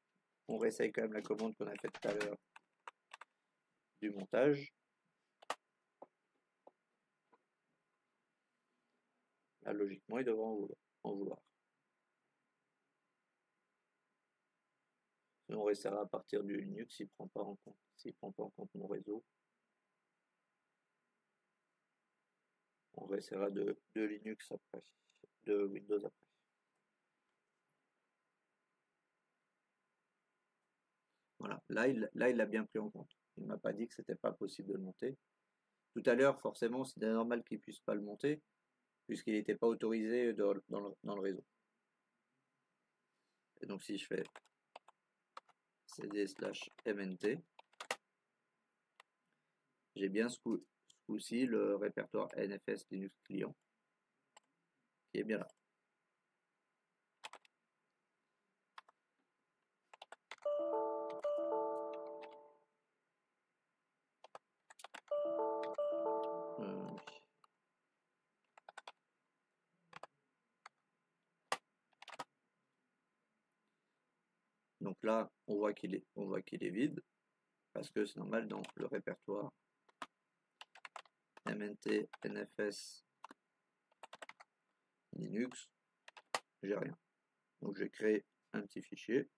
on réessaye quand même la commande qu'on a faite tout à l'heure du montage, là logiquement il devrait en vouloir. On réessayera à partir du Linux s'il prend pas en compte mon réseau. On réessayera de Linux après, de Windows après. Voilà, là il l'a bien pris en compte. Il ne m'a pas dit que c'était pas possible de le monter. Tout à l'heure, forcément, c'était normal qu'il puisse pas le monter, puisqu'il n'était pas autorisé dans le réseau. Et donc si je fais cd/mnt, j'ai bien ce coup-ci le répertoire NFS Linux client qui est bien là. Donc là, on voit qu'il est vide, parce que c'est normal, dans le répertoire MNT, NFS, Linux, j'ai rien. Donc j'ai créé un petit fichier.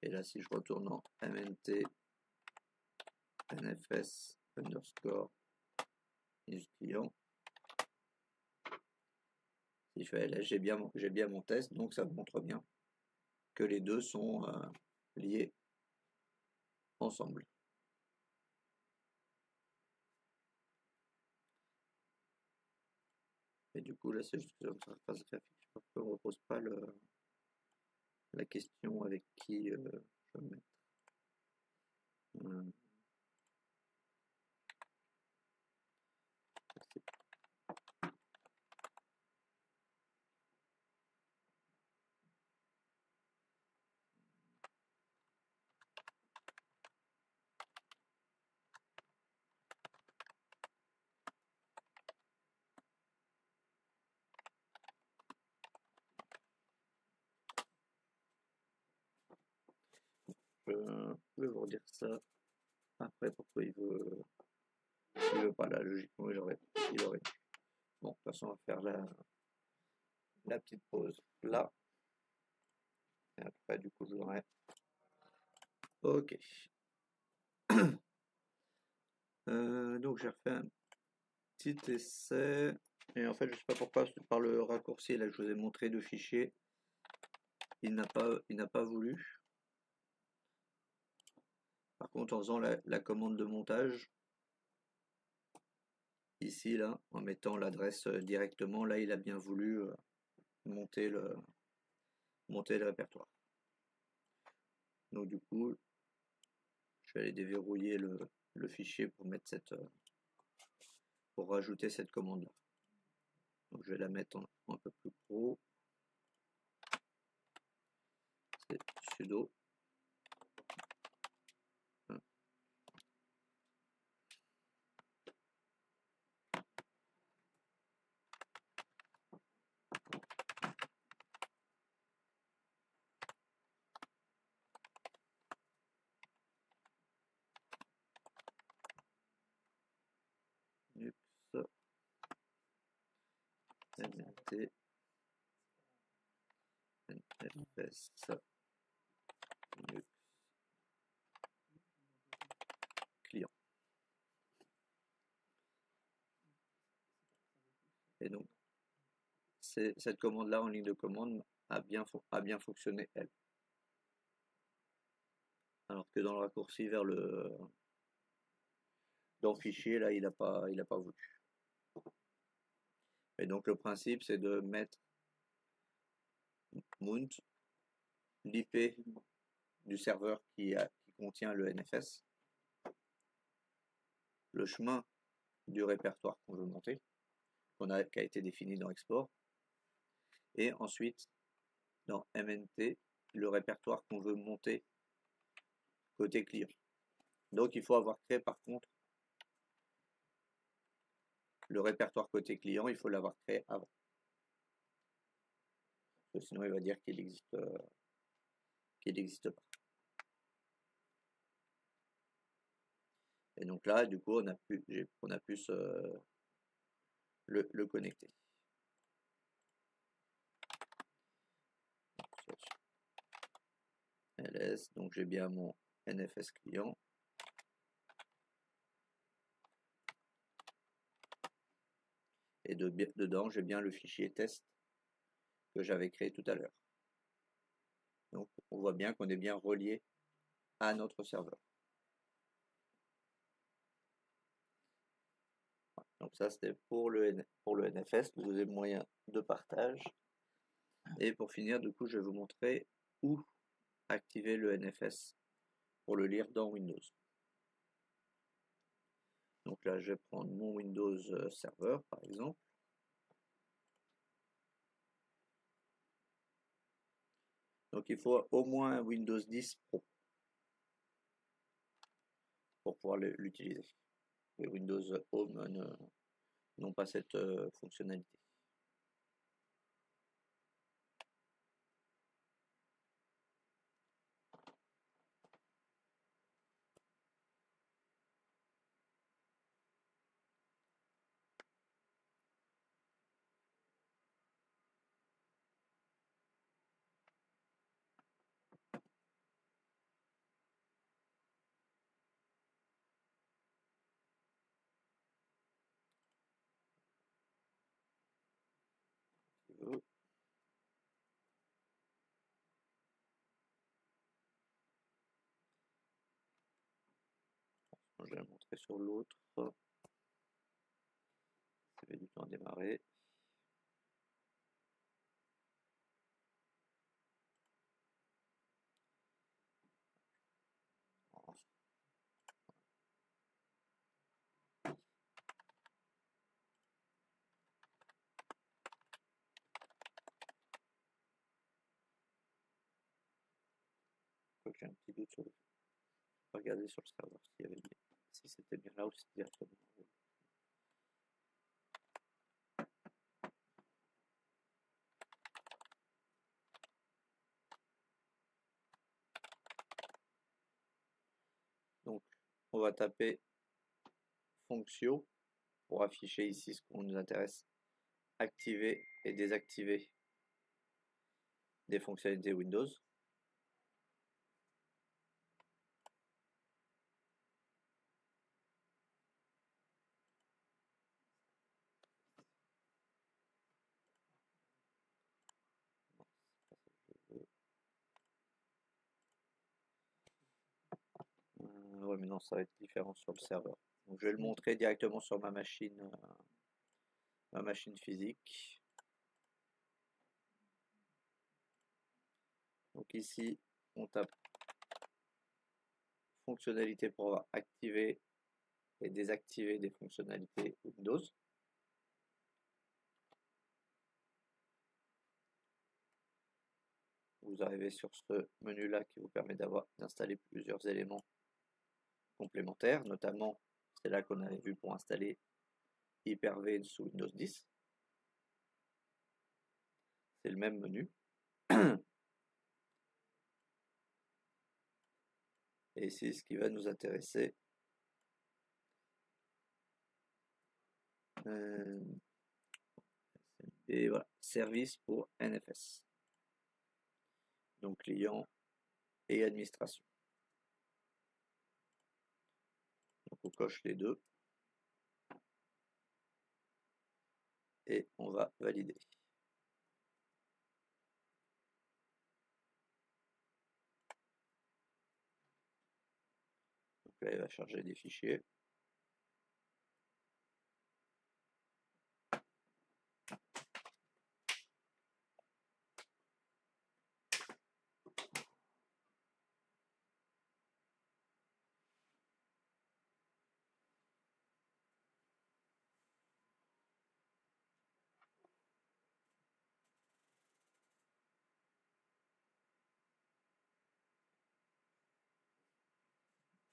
Et là, si je retourne en MNT, NFS, underscore, Linux client, si je fais là, j'ai bien mon test, donc ça montre bien que les deux sont liés ensemble. Et du coup, là, c'est juste que l'interface graphique, je ne me repose pas la question avec qui je vais me mettre. Je vais vous redire ça après pourquoi il veut pas là, logiquement il aurait dû. Bon, de toute façon on va faire la petite pause là et après du coup je l'aurai. Ok. Donc j'ai refait un petit essai et en fait je sais pas pourquoi par le raccourci là que je vous ai montré de fichier il n'a pas voulu. Par contre, en faisant la commande de montage, ici, là, en mettant l'adresse directement, là, il a bien voulu monter le répertoire. Donc du coup, je vais aller déverrouiller le fichier pour mettre pour rajouter cette commande là. Donc je vais la mettre un peu plus gros. C'est sudo. Nux mnt nfs nux client. Et donc cette commande là en ligne de commande a bien fonctionné elle. Alors que dans le raccourci vers dans le fichier là il a pas voulu. Et donc le principe c'est de mettre mount l'IP du serveur qui contient le NFS, le chemin du répertoire qu'on veut monter, qui a été défini dans export, et ensuite dans MNT le répertoire qu'on veut monter côté client. Donc il faut avoir créé par contre le répertoire côté client, il faut l'avoir créé avant. Parce que sinon il va dire qu'il n'existe pas. Et donc là, du coup, on a pu le connecter. ls, donc j'ai bien mon NFS client. Et dedans, j'ai bien le fichier test que j'avais créé tout à l'heure. Donc on voit bien qu'on est bien relié à notre serveur. Donc ça c'était pour le NFS, le deuxième moyen de partage. Et pour finir, du coup, je vais vous montrer où activer le NFS pour le lire dans Windows. Donc là, je vais prendre mon Windows Server, par exemple. Donc il faut au moins un Windows 10 Pro pour pouvoir l'utiliser. Les Windows Home n'ont pas cette fonctionnalité. Je vais le montrer sur l'autre. Ça fait du temps à démarrer. J'ai un petit doute sur le fait. Regarder sur le serveur si c'était bien là ou si c'était directement. Donc on va taper fonction pour afficher ici ce qu'on nous intéresse, activer et désactiver des fonctionnalités Windows. mais non, ça va être différent sur le serveur. Donc, je vais le montrer directement sur ma machine physique. Donc ici, on tape fonctionnalité pour activer et désactiver des fonctionnalités Windows. Vous arrivez sur ce menu-là qui vous permet d'installer plusieurs éléments complémentaires, notamment c'est là qu'on avait vu pour installer Hyper-V sous Windows 10. C'est le même menu. Et ici, ce qui va nous intéresser, et voilà, service pour NFS. Donc client et administration. Donc on coche les deux. Et on va valider. Donc là, il va charger des fichiers.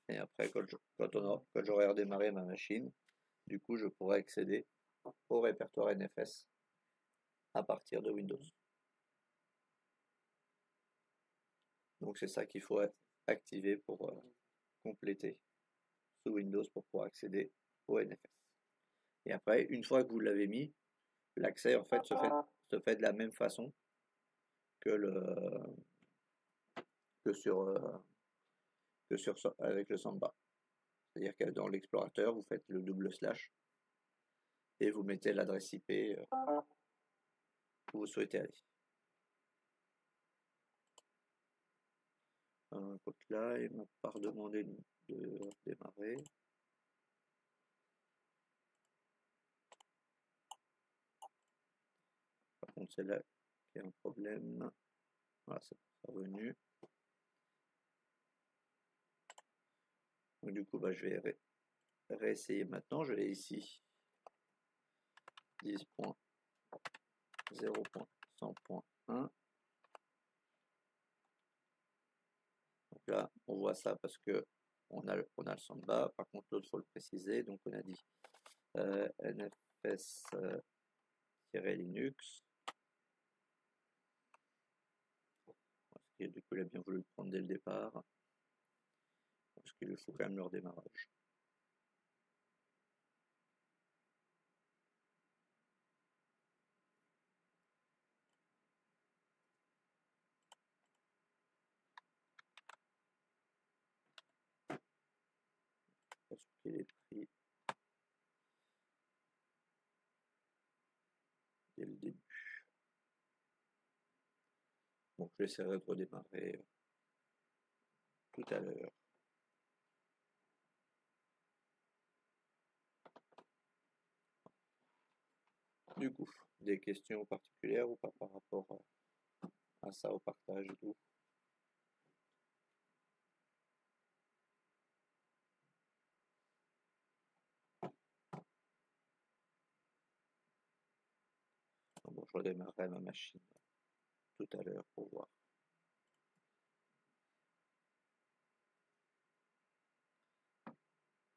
Et après, quand j'aurai redémarré ma machine, du coup, je pourrai accéder au répertoire NFS à partir de Windows. Donc c'est ça qu'il faut activer pour compléter sous Windows pour pouvoir accéder au NFS. Et après, une fois que vous l'avez mis, l'accès en fait se fait de la même façon que avec le Samba. C'est-à-dire que dans l'explorateur, vous faites le double slash et vous mettez l'adresse IP où vous souhaitez aller. Donc là, il m'a pas redemandé de démarrer. Par contre, c'est là qu'il y a un problème. Voilà, c'est revenu. Donc, du coup, je vais réessayer maintenant. Je vais ici 10.0.100.1. Donc là, on voit ça parce que on a le Samba. Par contre, l'autre, il faut le préciser. Donc, on a dit NFS-Linux. Du coup, il a bien voulu le prendre dès le départ. Parce qu'il lui faut quand même le redémarrage. Parce qu'il est pris dès le début. Donc j'essaierai de redémarrer tout à l'heure. Du coup, des questions particulières ou pas par rapport à ça, au partage et tout? Bon, je redémarrerai ma machine tout à l'heure pour voir.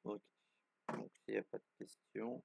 Ok, donc s'il n'y a pas de questions,